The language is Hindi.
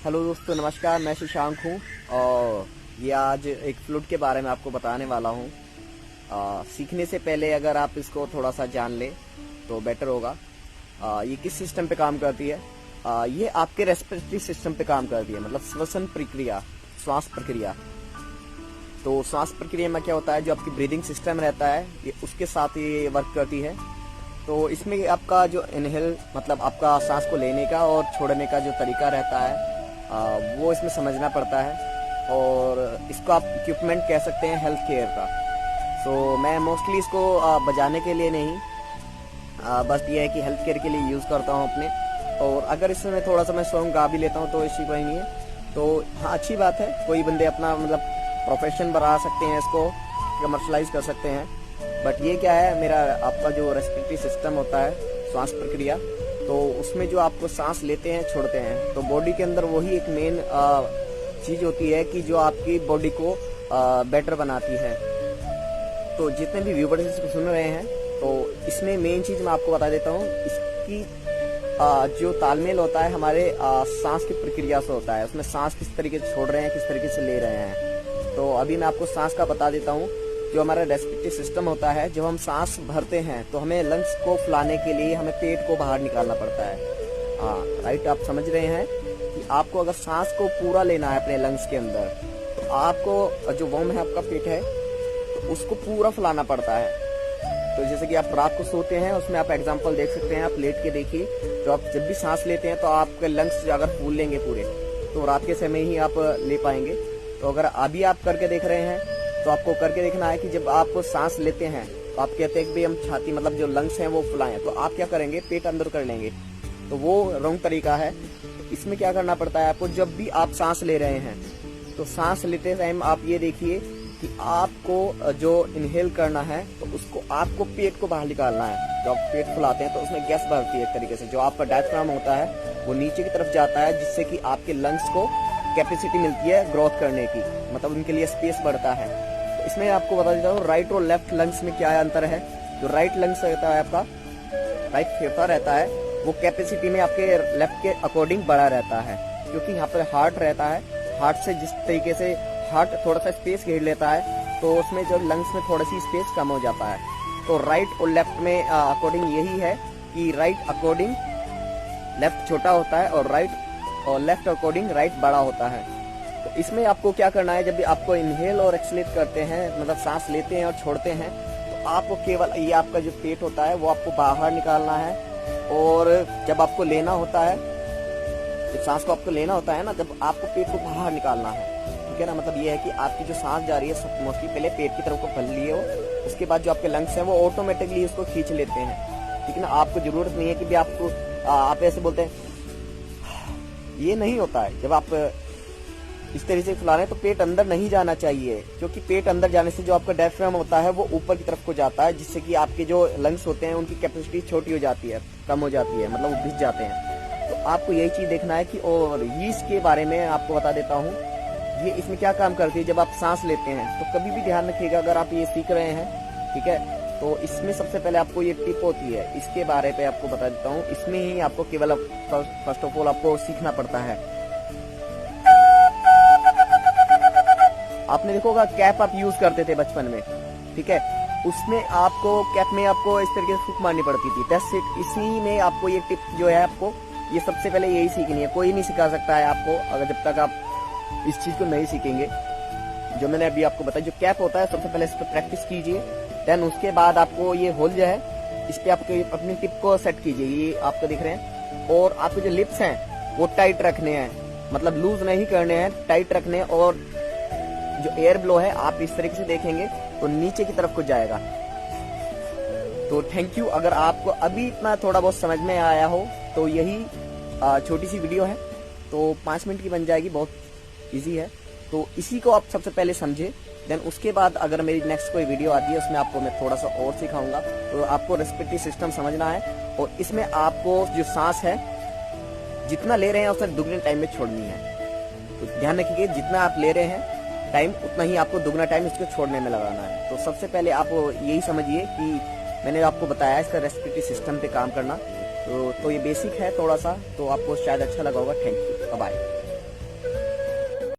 हेलो दोस्तों, नमस्कार। मैं शशांक हूँ और ये आज एक फ्लूट के बारे में आपको बताने वाला हूँ। सीखने से पहले अगर आप इसको थोड़ा सा जान ले तो बेटर होगा। ये किस सिस्टम पे काम करती है? ये आपके रेस्पिरेटरी सिस्टम पे काम करती है, मतलब श्वसन प्रक्रिया, श्वास प्रक्रिया। तो श्वास प्रक्रिया में क्या होता है, जो आपकी ब्रीदिंग सिस्टम रहता है ये उसके साथ ये वर्क करती है। तो इसमें आपका जो इनहेल, मतलब आपका सांस को लेने का और छोड़ने का जो तरीका रहता है वो इसमें समझना पड़ता है। और इसको आप इक्विपमेंट कह सकते हैं हेल्थ केयर का। सो मैं मोस्टली इसको बजाने के लिए नहीं, बस ये है कि हेल्थ केयर के लिए यूज़ करता हूँ अपने। और अगर इसमें थोड़ा सा मैं सॉन्ग गा भी लेता हूँ तो ऐसी कोई नहीं है। तो हाँ, अच्छी बात है, कोई बंदे अपना मतलब प्रोफेशन बना सकते हैं, इसको कमर्शलाइज कर सकते हैं। बट ये क्या है, मेरा आपका जो रेस्पिरेटरी सिस्टम होता है, श्वास प्रक्रिया, तो उसमें जो आपको सांस लेते हैं छोड़ते हैं, तो बॉडी के अंदर वही एक मेन चीज होती है कि जो आपकी बॉडी को बेटर बनाती है। तो जितने भी व्यूवर्स इसको सुन रहे हैं, तो इसमें मेन चीज मैं आपको बता देता हूँ। इसकी जो तालमेल होता है हमारे सांस की प्रक्रिया से होता है। उसमें सांस किस तरीके से छोड़ रहे हैं, किस तरीके से ले रहे हैं। तो अभी मैं आपको सांस का बता देता हूँ। जो हमारा रेस्पिरेटरी सिस्टम होता है, जब हम सांस भरते हैं तो हमें लंग्स को फुलाने के लिए हमें पेट को बाहर निकालना पड़ता है। राइट, आप समझ रहे हैं कि आपको अगर सांस को पूरा लेना है अपने लंग्स के अंदर, तो आपको जो वॉर्म है, आपका पेट है, तो उसको पूरा फुलाना पड़ता है। तो जैसे कि आप रात को सोते हैं, उसमें आप एग्जाम्पल देख सकते हैं। आप लेट के देखिए, तो आप जब भी सांस लेते हैं तो आपके लंग्स अगर फूल लेंगे पूरे, तो रात के समय ही आप ले पाएंगे। तो अगर अभी आप करके देख रहे हैं तो आपको करके देखना है कि जब आप सांस लेते हैं तो आप कहते हैं कि हम छाती, मतलब जो लंग्स हैं वो फुलाएं, तो आप क्या करेंगे, पेट अंदर कर लेंगे। तो वो रॉन्ग तरीका है। इसमें क्या करना पड़ता है आपको, जब भी आप सांस ले रहे हैं तो सांस लेते टाइम आप ये देखिए कि आपको जो इनहेल करना है तो उसको आपको पेट को बाहर निकालना है। जब आप पेट फुलाते हैं तो उसमें गैस भरती है एक तरीके से। जो आपका डायफ्राम होता है वो नीचे की तरफ जाता है, जिससे कि आपके लंग्स को कैपेसिटी मिलती है ग्रोथ करने की, मतलब उनके लिए स्पेस बढ़ता है। इसमें आपको बता देता हूँ राइट और लेफ्ट लंग्स में क्या अंतर है। जो राइट लंग्स रहता है, आपका राइट फेफड़ा रहता है, वो कैपेसिटी में आपके लेफ्ट के अकॉर्डिंग बड़ा रहता है, क्योंकि यहाँ पर हार्ट रहता है। हार्ट से जिस तरीके से हार्ट थोड़ा सा स्पेस घेर लेता है, तो उसमें जो लंग्स में थोड़ी सी स्पेस कम हो जाता है। तो राइट और लेफ्ट में अकॉर्डिंग यही है कि राइट अकॉर्डिंग लेफ्ट छोटा होता है और राइट और लेफ्ट अकॉर्डिंग राइट बड़ा होता है। तो इसमें आपको क्या करना है, जब भी आपको इनहेल और एक्सलेट करते हैं, मतलब सांस लेते हैं और छोड़ते हैं, तो आपको केवल ये आपका जो पेट होता है वो आपको बाहर निकालना है। और जब आपको लेना होता है, जब सांस को आपको लेना होता है ना, जब आपको पेट को बाहर निकालना है, ठीक है ना। मतलब ये है कि आपकी जो सांस जा रही है सब मोस्टली पहले पेट की तरफ को फैल लिए हो, उसके बाद जो आपके लंग्स हैं वो ऑटोमेटिकली उसको खींच लेते हैं, ठीक है ना। आपको जरूरत नहीं है कि भी आपको आप ऐसे बोलते हैं, ये नहीं होता है। जब आप इस तरीके से फुला रहे हैं तो पेट अंदर नहीं जाना चाहिए, क्योंकि पेट अंदर जाने से जो आपका डायफ्राम होता है वो ऊपर की तरफ को जाता है, जिससे कि आपके जो लंग्स होते हैं उनकी कैपेसिटी छोटी हो जाती है, कम हो जाती है, मतलब वो भिज जाते हैं। तो आपको यही चीज देखना है कि, और यीस्ट के बारे में आपको बता देता हूँ, ये इसमें क्या काम करती है। जब आप सांस लेते हैं तो कभी भी ध्यान रखिएगा, अगर आप ये सीख रहे हैं, ठीक है, तो इसमें सबसे पहले आपको ये टिप होती है, इसके बारे पे आपको बता देता हूँ। इसमें ही आपको केवल फर्स्ट ऑफ ऑल आपको सीखना पड़ता है। आपने देखा होगा कैप आप यूज करते थे बचपन में, ठीक है, उसमें आपको कैप में आपको इस तरीके से फूंक मारनी पड़ती थी। That's it. इसी में आपको ये टिप जो है, आपको ये सबसे पहले यही सीखनी है। कोई नहीं सिखा सकता है आपको, अगर जब तक आप इस चीज को नहीं सीखेंगे। जो मैंने अभी आपको बताया, जो कैप होता है, सबसे पहले इस पर प्रैक्टिस कीजिए। देन उसके बाद आपको ये होल जो है, इस पे आपको अपनी टिप को सेट कीजिए। ये आपको दिख रहे हैं। और आपके जो लिप्स हैं वो टाइट रखने हैं, मतलब लूज नहीं करने हैं, टाइट रखने हैं। और जो एयर ब्लो है, आप इस तरीके से देखेंगे तो नीचे की तरफ को जाएगा। तो थैंक यू। अगर आपको अभी इतना थोड़ा बहुत समझ में आया हो तो यही छोटी सी वीडियो है, तो 5 मिनट की बन जाएगी, बहुत इजी है। तो इसी को आप सबसे पहले समझे। देन उसके बाद अगर मेरी नेक्स्ट कोई वीडियो आती है, उसमें आपको मैं थोड़ा सा और सिखाऊंगा। तो आपको रेस्पिरेटरी सिस्टम समझना है, और इसमें आपको जो सांस है जितना ले रहे हैं उससे दुगने टाइम में छोड़नी है। तो ध्यान रखिए, जितना आप ले रहे हैं टाइम, उतना ही आपको दुगना टाइम इसको छोड़ने में लगाना है। तो सबसे पहले आप यही समझिए कि मैंने आपको बताया इसका रेस्पिरेटरी सिस्टम पे काम करना। तो ये बेसिक है थोड़ा सा, तो आपको शायद अच्छा लगा होगा। Thank you, bye.